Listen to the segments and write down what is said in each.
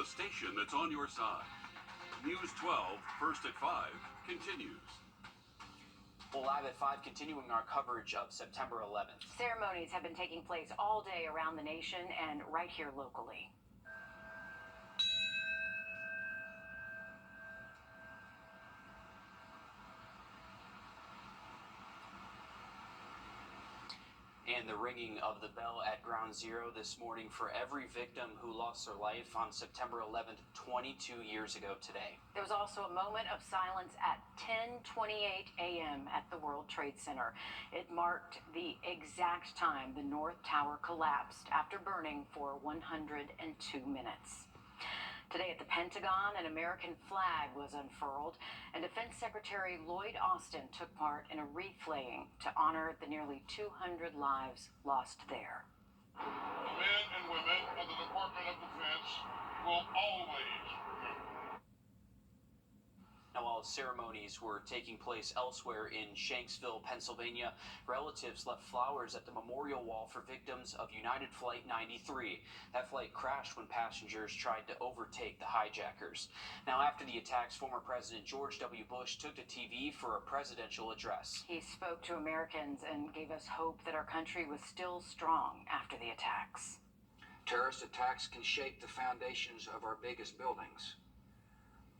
station that's on your side. News 12, first at 5, continues. Well, live at 5, continuing our coverage of September 11th. Ceremonies have been taking place all day around the nation and right here locally. And the ringing of the bell at Ground Zero this morning for every victim who lost their life on September 11th, 22 years ago today. There was also a moment of silence at 10:28 a.m. at the World Trade Center. It marked the exact time the North Tower collapsed after burning for 102 minutes. Today at the Pentagon, an American flag was unfurled, and Defense Secretary Lloyd Austin took part in a wreath laying to honor the nearly 200 lives lost there. The men and women of the Department of Defense will always remember. Now, while ceremonies were taking place elsewhere in Shanksville, Pennsylvania, relatives left flowers at the memorial wall for victims of United Flight 93. That flight crashed when passengers tried to overtake the hijackers. Now, after the attacks, former President George W. Bush took to TV for a presidential address. He spoke to Americans and gave us hope that our country was still strong after the attacks. Terrorist attacks can shake the foundations of our biggest buildings,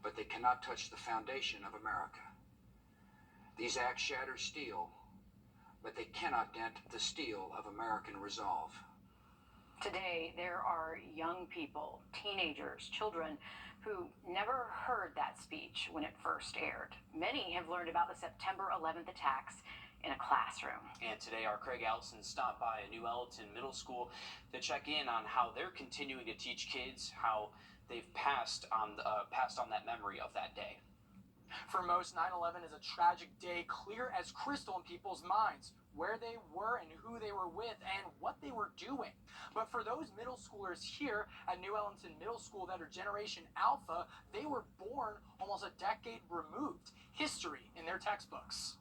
but they cannot touch the foundation of America. These acts shatter steel, but they cannot dent the steel of American resolve. Today, there are young people, teenagers, children who never heard that speech when it first aired. Many have learned about the September 11th attacks in a classroom. And today, our Craig Allison stopped by a New Elton Middle School to check in on how they're continuing to teach kids how they've passed on that memory of that day. For most, 9/11 is a tragic day, clear as crystal in people's minds, where they were and who they were with and what they were doing. But for those middle schoolers here at New Ellington Middle School that are Generation Alpha, they were born almost a decade removed. History in their textbooks.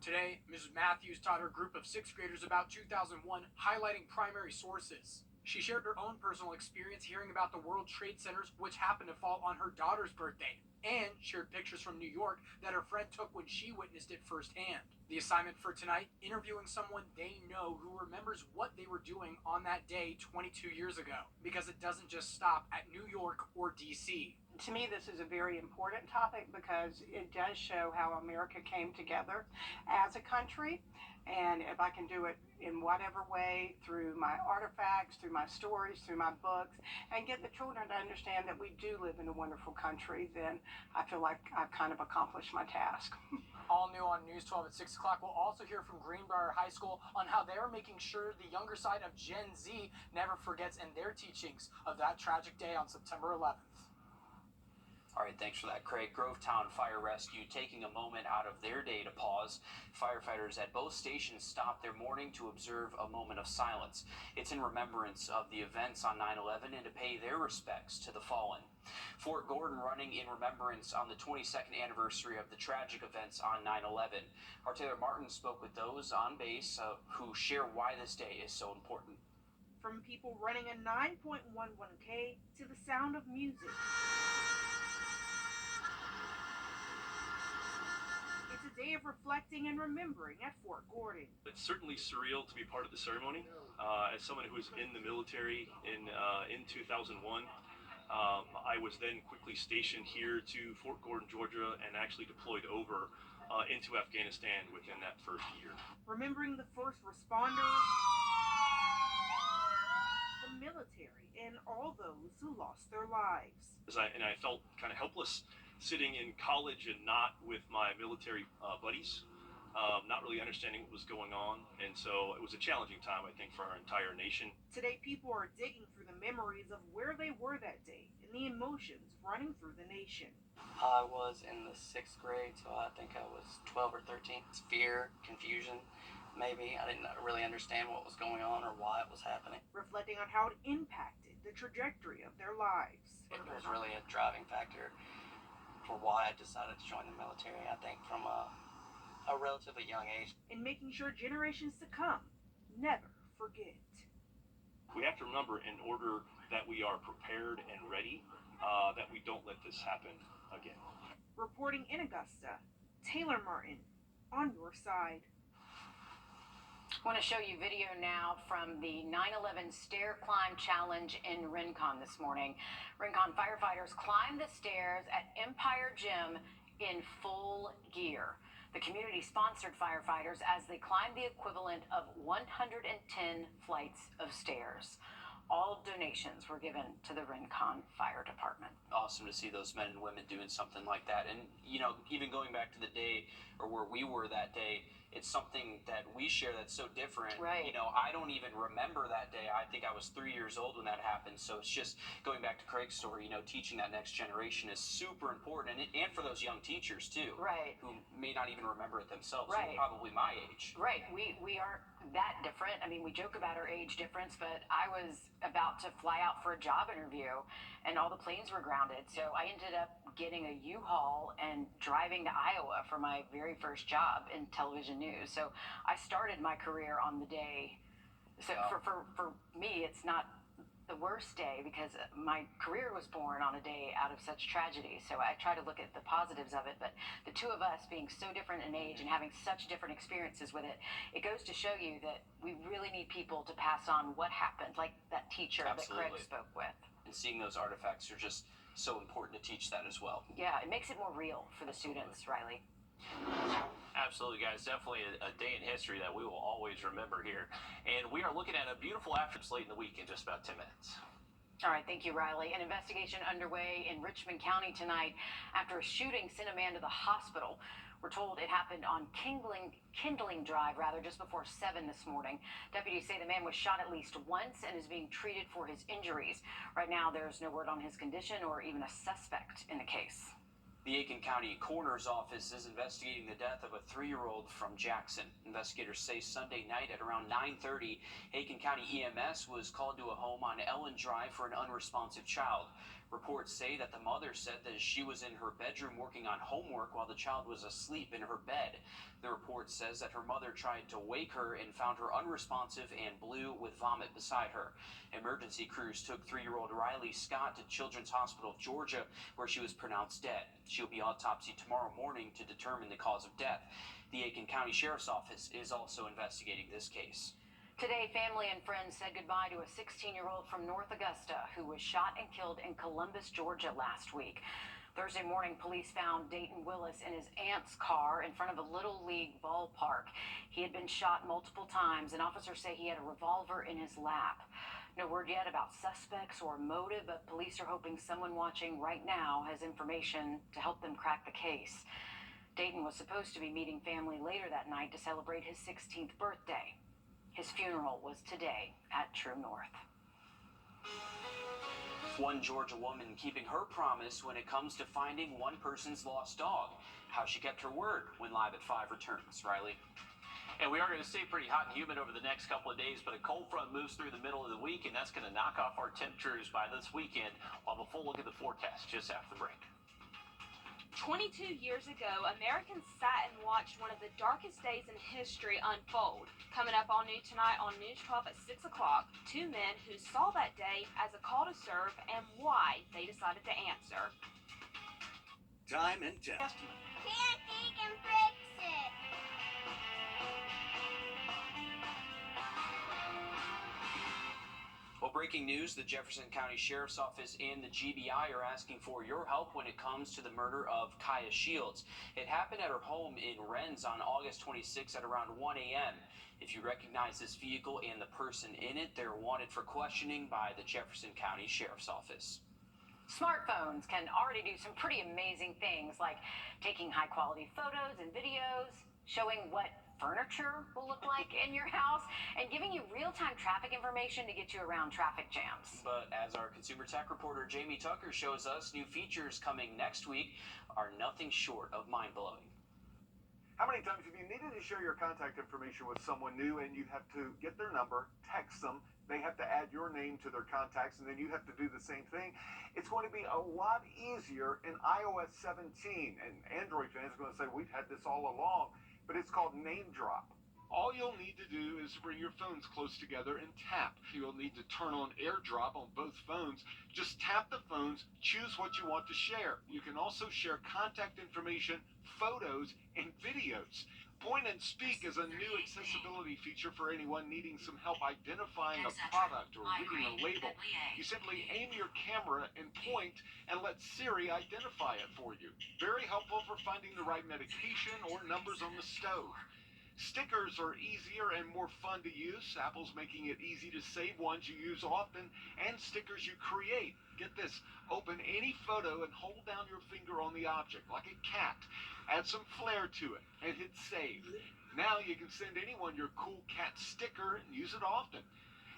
Today, Mrs. Matthews taught her group of 6th graders about 2001, highlighting primary sources. She shared her own personal experience hearing about the World Trade Centers, which happened to fall on her daughter's birthday, and shared pictures from New York that her friend took when she witnessed it firsthand. The assignment for tonight, interviewing someone they know who remembers what they were doing on that day 22 years ago, because it doesn't just stop at New York or DC. To me, this is a very important topic because it does show how America came together as a country. And if I can do it in whatever way, through my artifacts, through my stories, through my books, and get the children to understand that we do live in a wonderful country, then I feel like I've kind of accomplished my task. All new on News 12 at 6 o'clock. We'll also hear from Greenbrier High School on how they're making sure the younger side of Gen Z never forgets in their teachings of that tragic day on September 11th. All right, thanks for that, Craig. Grovetown Fire Rescue taking a moment out of their day to pause. Firefighters at both stations stopped their morning to observe a moment of silence. It's in remembrance of the events on 9/11 and to pay their respects to the fallen. Fort Gordon running in remembrance on the 22nd anniversary of the tragic events on 9/11. Our Taylor Martin spoke with those on base who share why this day is so important. From people running a 9.11K to the sound of music. It's a day of reflecting and remembering at Fort Gordon. It's certainly surreal to be part of the ceremony. As someone who was in the military in 2001, I was then quickly stationed here to Fort Gordon, Georgia, and actually deployed over into Afghanistan within that first year. Remembering the first responders, the military, and all those who lost their lives. I felt kind of helpless sitting in college and not with my military buddies, not really understanding what was going on. And so it was a challenging time, I think, for our entire nation. Today, people are digging through the memories of where they were that day and the emotions running through the nation. I was in the 6th grade, so I think I was 12 or 13. It's fear, confusion, maybe. I didn't really understand what was going on or why it was happening. Reflecting on how it impacted the trajectory of their lives. It was really a driving factor for why I decided to join the military, I think, from a relatively young age. And making sure generations to come never forget. we have to remember, in order that we are prepared and ready, that we don't let this happen again. Reporting in Augusta, Taylor Martin, on your side. I want to show you video now from the 9/11 Stair Climb Challenge in Rincon this morning. Rincon firefighters climbed the stairs at Empire Gym in full gear. The community sponsored firefighters as they climbed the equivalent of 110 flights of stairs. All donations were given to the Rincon Fire Department. Awesome to see those men and women doing something like that. And, you know, even going back to the day or where we were that day, it's something that we share that's so different. Right. You know, I don't even remember that day. I think I was 3 years old when that happened. So it's just going back to Craig's story, you know, teaching that next generation is super important. And for those young teachers, too. Right. Who may not even remember it themselves. Right. Who are probably my age. Right. We aren't that different. I mean, we joke about our age difference, but I was about to fly out for a job interview and all the planes were grounded. So I ended up getting a U-Haul and driving to Iowa for my very first job in television news. So I started my career on the day. So for me, it's not the worst day because my career was born on a day out of such tragedy. So I try to look at the positives of it. But the two of us being so different in age and having such different experiences with it, it goes to show you that we really need people to pass on what happened, like that teacher Absolutely. that Craig spoke with. And seeing those artifacts are just so important to teach that as well. Yeah, it makes it more real for the students, Riley. Absolutely, guys. Definitely a day in history that we will always remember here. And we are looking at a beautiful afternoon late in the week in just about 10 minutes. All right, thank you, Riley. An investigation underway in Richmond County tonight after a shooting sent a man to the hospital. We're told it happened on Kindling Drive, just before 7 this morning. Deputies say the man was shot at least once and is being treated for his injuries. Right now, there's no word on his condition or even a suspect in the case. The Aiken County Coroner's Office is investigating the death of a 3-year-old from Jackson. Investigators say Sunday night at around 9:30, Aiken County EMS was called to a home on Ellen Drive for an unresponsive child. Reports say that the mother said that she was in her bedroom working on homework while the child was asleep in her bed. The report says that her mother tried to wake her and found her unresponsive and blue with vomit beside her. Emergency crews took 3-year-old Riley Scott to Children's Hospital of Georgia, where she was pronounced dead. She'll be autopsied tomorrow morning to determine the cause of death. The Aiken County Sheriff's Office is also investigating this case. Today, family and friends said goodbye to a 16-year-old from North Augusta who was shot and killed in Columbus, Georgia last week. Thursday morning, police found Dayton Willis in his aunt's car in front of a Little League ballpark. He had been shot multiple times, and officers say he had a revolver in his lap. No word yet about suspects or motive, but police are hoping someone watching right now has information to help them crack the case. Dayton was supposed to be meeting family later that night to celebrate his 16th birthday. His funeral was today at True North. One Georgia woman keeping her promise when it comes to finding one person's lost dog. How she kept her word when Live at 5 returns. Riley? And we are going to stay pretty hot and humid over the next couple of days, but a cold front moves through the middle of the week, and that's going to knock off our temperatures by this weekend. We'll have a full look at the forecast just after the break. 22 years ago, Americans sat and watched one of the darkest days in history unfold. Coming up all new tonight on News 12 at 6 o'clock, 2 men who saw that day as a call to serve and why they decided to answer. Time and Testament. Can't he can fix it. Well, breaking news, the Jefferson County Sheriff's Office and the GBI are asking for your help when it comes to the murder of Kaya Shields. It happened at her home in Rennes on August 26 at around 1 a.m. If you recognize this vehicle and the person in it, they're wanted for questioning by the Jefferson County Sheriff's Office. Smartphones can already do some pretty amazing things, like taking high-quality photos and videos, showing what furniture will look like in your house, and giving you real-time traffic information to get you around traffic jams. But as our consumer tech reporter Jamie Tucker shows us, new features coming next week are nothing short of mind-blowing. How many times have you needed to share your contact information with someone new and you have to get their number, text them, they have to add your name to their contacts, and then you have to do the same thing? It's going to be a lot easier in iOS 17, and Android fans are going to say, we've had this all along, but it's called Name Drop. All you'll need to do is bring your phones close together and tap. You'll need to turn on AirDrop on both phones. Just tap the phones, choose what you want to share. You can also share contact information, photos, and videos. Point and Speak is a new accessibility feature for anyone needing some help identifying a product or reading a label. You simply aim your camera and point and let Siri identify it for you. Very helpful for finding the right medication or numbers on the stove. Stickers are easier and more fun to use. Apple's making it easy to save ones you use often and stickers you create. Get this, open any photo and hold down your finger on the object, like a cat. Add some flair to it and hit save. Now you can send anyone your cool cat sticker and use it often.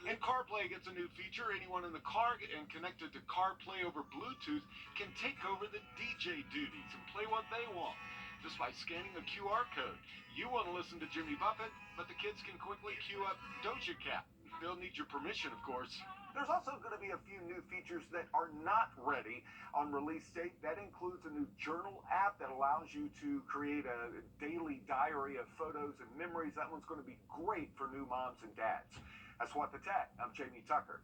And CarPlay gets a new feature. Anyone in the car and connected to CarPlay over Bluetooth can take over the DJ duties and play what they want just by scanning a QR code. You want to listen to Jimmy Buffett, but the kids can quickly queue up Doja Cat. They'll need your permission, of course. There's also going to be a few new features that are not ready on release date. That includes a new journal app that allows you to create a daily diary of photos and memories. That one's going to be great for new moms and dads. That's What the Tech. I'm Jamie Tucker.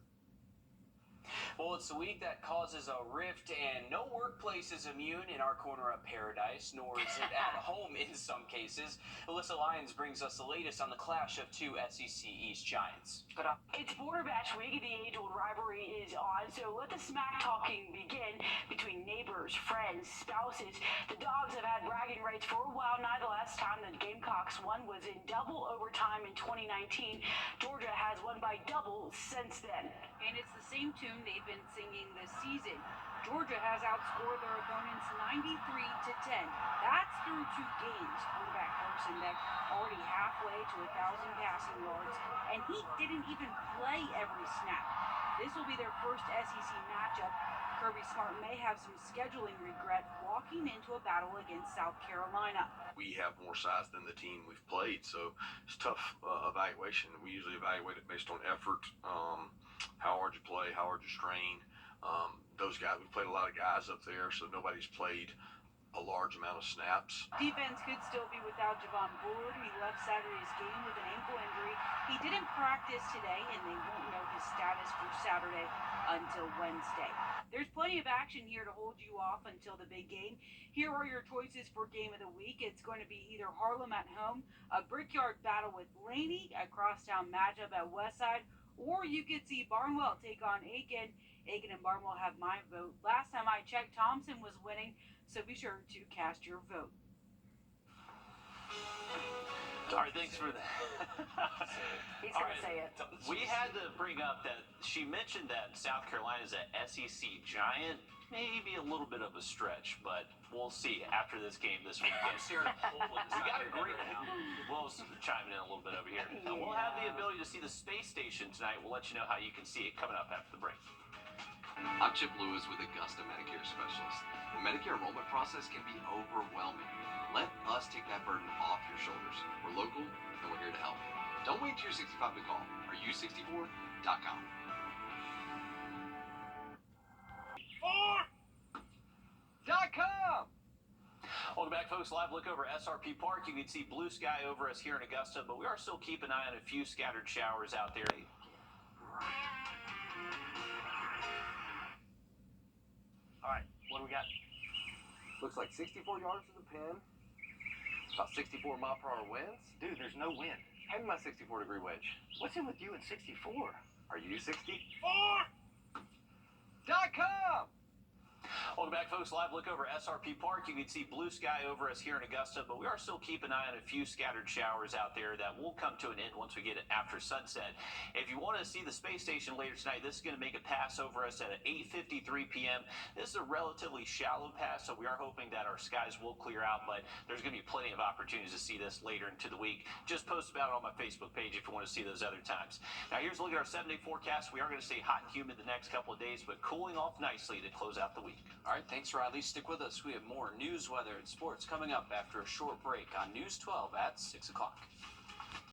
Well, it's the week that causes a rift, and no workplace is immune in our corner of paradise, nor is it at home in some cases. Alyssa Lyons brings us the latest on the clash of two SEC East giants. It's Border Bash Week, and the age-old rivalry is on, so let the smack talking begin between neighbors, friends, spouses. The Dogs have had bragging rights for a while now. The last time the Gamecocks won was in double overtime in 2019. Georgia has won by double since then. And it's the same tune they've been singing this season. Georgia has outscored their opponents 93-10. That's through 2 games. Quarterback Carson Beck already halfway to 1,000 passing yards, and he didn't even play every snap. This will be their first SEC matchup. Kirby Smart may have some scheduling regret walking into a battle against South Carolina. We have more size than the team we've played, so it's tough evaluation. We usually evaluate it based on effort, how hard you play, how hard you strain. Those guys, we've played a lot of guys up there, so nobody's played a large amount of snaps. Defense could still be without Javon Bullard. He left Saturday's game with an ankle injury. He didn't practice today, and they won't know his status for Saturday until Wednesday. There's plenty of action here to hold you off until the big game. Here are your choices for game of the week. It's going to be either Harlem at home, a Brickyard battle with Laney, a crosstown matchup at Westside, or you could see Barnwell take on Aiken. Aiken and Barnwell have my vote. Last time I checked, Thompson was winning, so be sure to cast your vote. All right, thanks for that. He's going to say it. We had to bring up that she mentioned that South Carolina is an SEC giant. Maybe a little bit of a stretch, but we'll see after this game this weekend. We got a great now. We'll chime in a little bit over here. Yeah. We'll have the ability to see the space station tonight. We'll let you know how you can see it coming up after the break. I'm Chip Lewis with Augusta Medicare Specialist. The Medicare enrollment process can be overwhelming. Let us take that burden off your shoulders. We're local, and we're here to help. Don't wait till you're 65 to call. Are64.com. Welcome back, folks. Live look over SRP Park. You can see blue sky over us here in Augusta, but we are still keeping an eye on a few scattered showers out there. All right, what do we got? Looks like 64 yards to the pin. About 64 mile per hour winds. Dude, there's no wind. Hand me my 64-degree wedge. What's in with you at 64? Are you 64.com? Welcome back, folks. Live look over SRP Park. You can see blue sky over us here in Augusta, but we are still keeping an eye on a few scattered showers out there that will come to an end once we get it after sunset. If you want to see the space station later tonight, this is going to make a pass over us at 8:53 p.m. This is a relatively shallow pass, so we are hoping that our skies will clear out, but there's going to be plenty of opportunities to see this later into the week. Just post about it on my Facebook page if you want to see those other times. Now, here's a look at our 7-day forecast. We are going to stay hot and humid the next couple of days, but cooling off nicely to close out the week. All right, thanks, Riley. Stick with us. We have more news, weather, and sports coming up after a short break on News 12 at 6 o'clock.